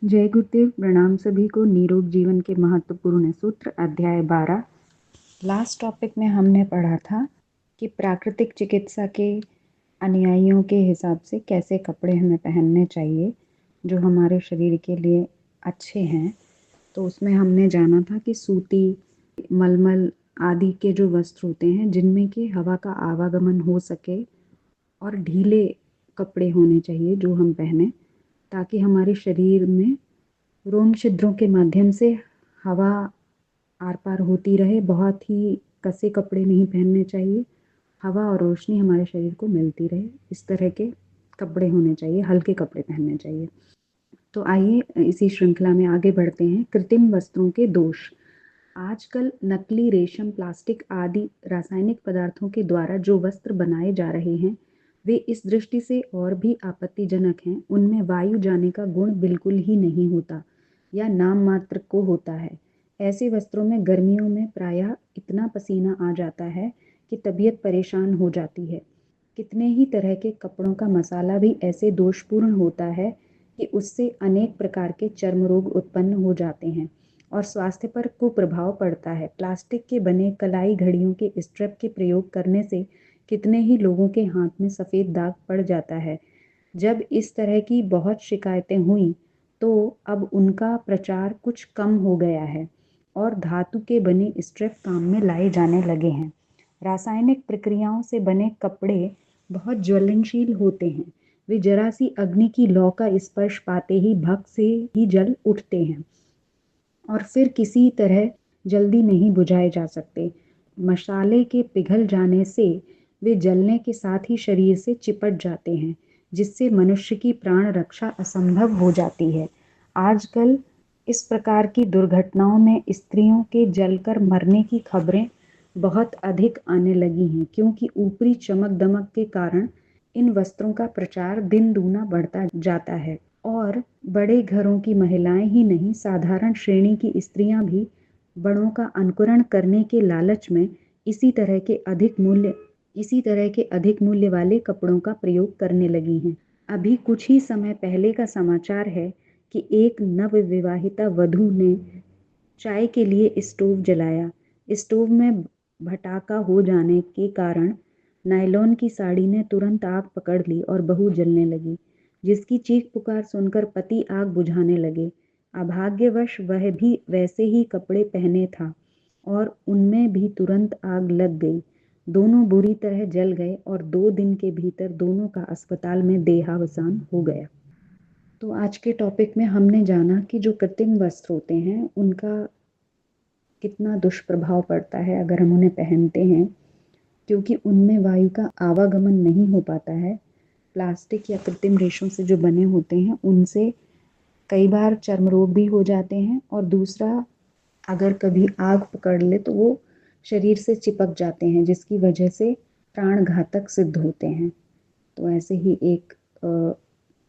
जय गुरुदेव। प्रणाम सभी को। निरोग जीवन के महत्वपूर्ण सूत्र अध्याय 12। लास्ट टॉपिक में हमने पढ़ा था कि प्राकृतिक चिकित्सा के अनुयायियों के हिसाब से कैसे कपड़े हमें पहनने चाहिए जो हमारे शरीर के लिए अच्छे हैं। तो उसमें हमने जाना था कि सूती, मलमल आदि के जो वस्त्र होते हैं जिनमें कि हवा का आवागमन हो सके और ढीले कपड़े होने चाहिए जो हम पहने, ताकि हमारे शरीर में रोम छिद्रों के माध्यम से हवा आर पार होती रहे। बहुत ही कसे कपड़े नहीं पहनने चाहिए, हवा और रोशनी हमारे शरीर को मिलती रहे, इस तरह के कपड़े होने चाहिए, हल्के कपड़े पहनने चाहिए। तो आइए इसी श्रृंखला में आगे बढ़ते हैं। कृत्रिम वस्त्रों के दोष। आजकल नकली रेशम, प्लास्टिक आदि रासायनिक पदार्थों के द्वारा जो वस्त्र बनाए जा रहे हैं वे इस दृष्टि से और भी आपत्तिजनक हैं। उनमें वायु जाने का गुण बिल्कुल ही नहीं होता या नाम मात्र को होता है। ऐसे वस्त्रों में गर्मियों में प्रायः इतना पसीना आ जाता है कि तबीयत परेशान हो जाती है। कितने ही तरह के कपड़ों का मसाला भी ऐसे दोषपूर्ण होता है कि उससे अनेक प्रकार के चर्म रोग उत्पन्न हो जाते हैं और स्वास्थ्य पर कुप्रभाव पड़ता है। प्लास्टिक के बने कलाई घड़ियों के स्ट्रैप के प्रयोग करने से कितने ही लोगों के हाथ में सफ़ेद दाग पड़ जाता है। जब इस तरह की बहुत शिकायतें हुई तो अब उनका प्रचार कुछ कम हो गया है और धातु के बने स्ट्रैप काम में लाए जाने लगे हैं। रासायनिक प्रक्रियाओं से बने कपड़े बहुत ज्वलनशील होते हैं। वे जरा सी अग्नि की लौ का स्पर्श पाते ही भक से ही जल उठते हैं और फिर किसी तरह जल्दी नहीं बुझाए जा सकते। मसाले के पिघल जाने से वे जलने के साथ ही शरीर से चिपट जाते हैं, जिससे मनुष्य की प्राण रक्षा असंभव हो जाती है। आजकल इस प्रकार की दुर्घटनाओं में स्त्रियों के जलकर मरने की खबरें बहुत अधिक आने लगी हैं, क्योंकि ऊपरी चमक दमक के कारण इन वस्त्रों का प्रचार दिन दूना बढ़ता जाता है और बड़े घरों की महिलाएं ही नहीं, साधारण श्रेणी की स्त्रियां भी बड़ों का अनुकरण करने के लालच में इसी तरह के अधिक मूल्य वाले कपड़ों का प्रयोग करने लगी हैं। अभी कुछ ही समय पहले का समाचार है कि एक नवविवाहिता वधू ने चाय के लिए स्टोव जलाया। स्टोव में भटाका हो जाने के कारण नायलॉन की साड़ी ने तुरंत आग पकड़ ली और बहू जलने लगी, जिसकी चीख पुकार सुनकर पति आग बुझाने लगे। अभाग्यवश वह भी वैसे ही कपड़े पहने था और उनमें भी तुरंत आग लग गई। दोनों बुरी तरह जल गए और 2 दिन के भीतर दोनों का अस्पताल में देहावसान हो गया। तो आज के टॉपिक में हमने जाना कि जो कृत्रिम वस्त्र होते हैं उनका कितना दुष्प्रभाव पड़ता है अगर हम उन्हें पहनते हैं, क्योंकि उनमें वायु का आवागमन नहीं हो पाता है। प्लास्टिक या कृत्रिम रेशों से जो बने होते हैं उनसे कई बार चर्म रोग भी हो जाते हैं और दूसरा, अगर कभी आग पकड़ ले तो वो शरीर से चिपक जाते हैं, जिसकी वजह से प्राण घातक सिद्ध होते हैं। तो ऐसे ही एक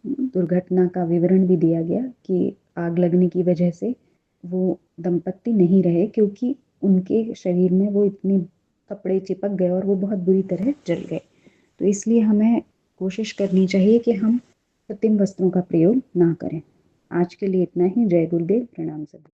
दुर्घटना का विवरण भी दिया गया कि आग लगने की वजह से वो दंपत्ति नहीं रहे, क्योंकि उनके शरीर में वो इतनी कपड़े चिपक गए और वो बहुत बुरी तरह जल गए। तो इसलिए हमें कोशिश करनी चाहिए कि हम कृत्रिम वस्त्रों का प्रयोग ना करें। आज के लिए इतना ही। जय गुरुदेव। प्रणाम सभी।